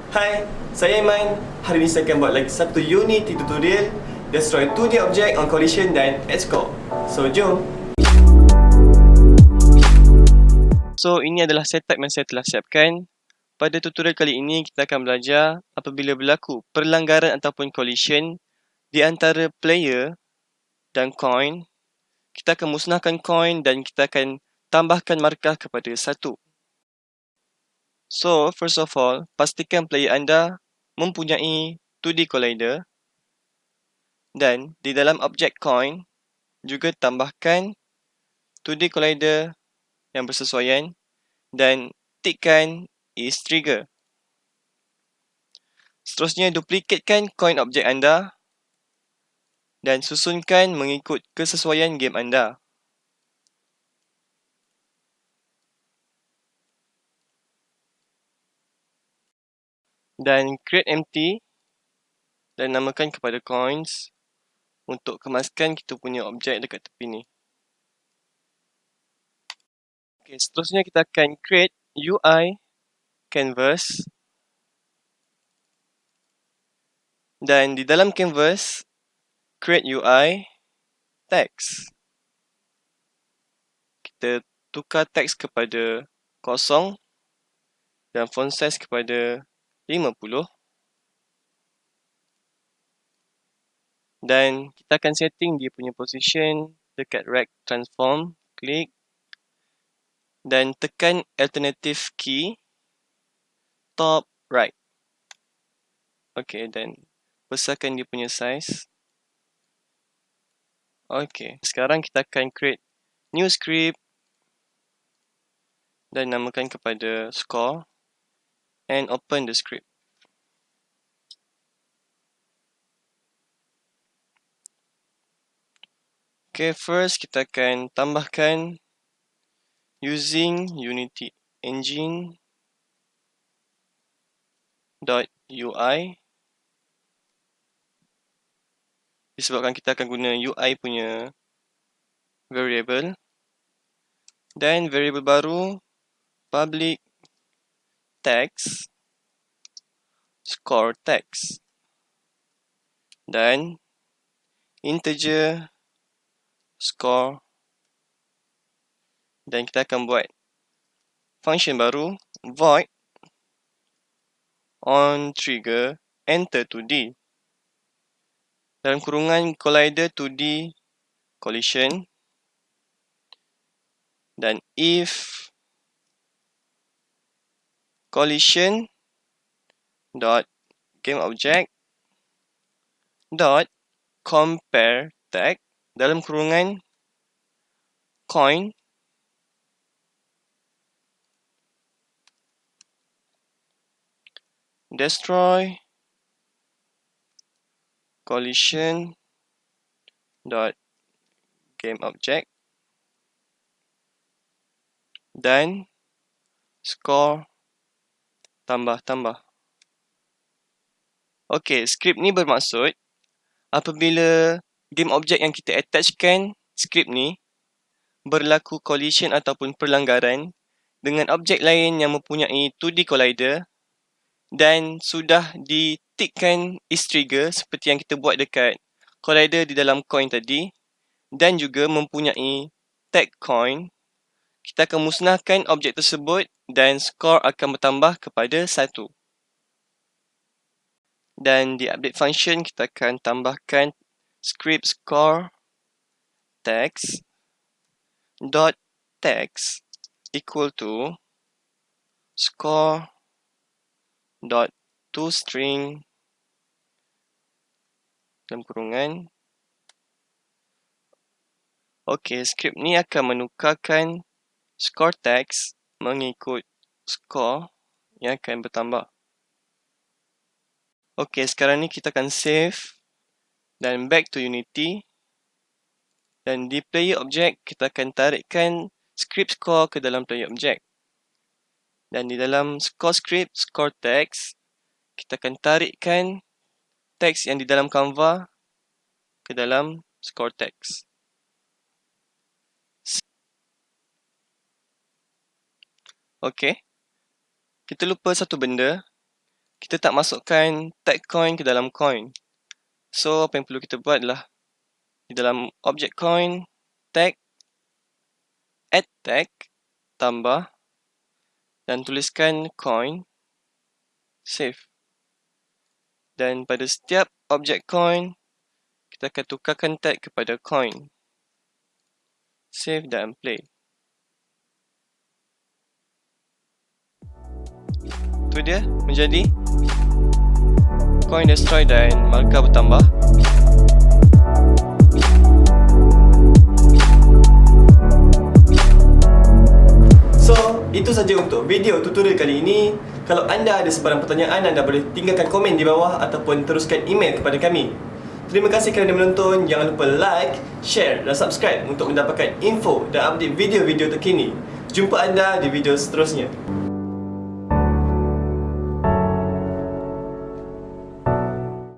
Hai, saya Aiman. Hari ini saya akan buat lagi satu Unity tutorial Destroy 2D Object on Collision dan Xcore. So, jom! So, ini adalah setup yang saya telah siapkan. Pada tutorial kali ini, kita akan belajar apabila berlaku perlanggaran ataupun collision di antara player dan coin. Kita akan musnahkan coin dan kita akan tambahkan markah kepada 1. So, first of all, pastikan player anda mempunyai 2D collider dan di dalam objek coin juga tambahkan 2D collider yang bersesuaian dan tikkan is trigger. Seterusnya, duplikatkan coin objek anda dan susunkan mengikut kesesuaian game anda. Dan create empty dan namakan kepada coins untuk kemaskan kita punya objek dekat tepi ni. Okay, seterusnya kita akan create UI canvas dan di dalam canvas create UI text. Kita tukar teks kepada 0 dan font size kepada 50 dan kita akan setting dia punya position dekat rect transform, klik dan tekan alternative key top right. Okay, dan besarkan dia punya size. Okay, sekarang kita akan create new script dan namakan kepada score and open the script. Okay, first kita akan tambahkan using Unity Engine .ui disebabkan kita akan guna UI punya variable dan variable baru public text score text dan integer score dan kita akan buat function baru void on trigger enter 2D dalam kurungan collider 2D collision dan if collision dot game object dot compare tag dalam kurungan coin destroy collision dot game object dan score tambah. Okey, skrip ni bermaksud apabila game object yang kita attachkan skrip ni berlaku collision ataupun perlanggaran dengan objek lain yang mempunyai 2D collider dan sudah ditikkan is trigger seperti yang kita buat dekat collider di dalam coin tadi dan juga mempunyai tag coin, kita akan musnahkan objek tersebut dan skor akan bertambah kepada 1. Dan di update function kita akan tambahkan script score text dot text equal to score dot toString dalam kurungan. Okey, skrip ni akan menukarkan score text mengikut score yang akan bertambah. Okey, sekarang ni kita akan save dan back to Unity. Dan di player object, kita akan tarikkan script score ke dalam player object. Dan di dalam score script, score text, kita akan tarikkan teks yang di dalam Canva ke dalam score text. Okey. Kita lupa satu benda. kita tak masukkan tag coin ke dalam coin. So, apa yang perlu kita buat adalah di dalam objek coin, tag, add tag, tambah, dan tuliskan coin, save. Dan pada setiap objek coin, kita akan tukarkan tag kepada coin. Save dan play. Itu dia menjadi coin destroy dan markah bertambah. So, itu saja untuk video tutorial kali ini. Kalau anda ada sebarang pertanyaan, anda boleh tinggalkan komen di bawah ataupun teruskan email kepada kami. Terima kasih kerana menonton. Jangan lupa like, share dan subscribe untuk mendapatkan info dan update video-video terkini. Jumpa anda di video seterusnya.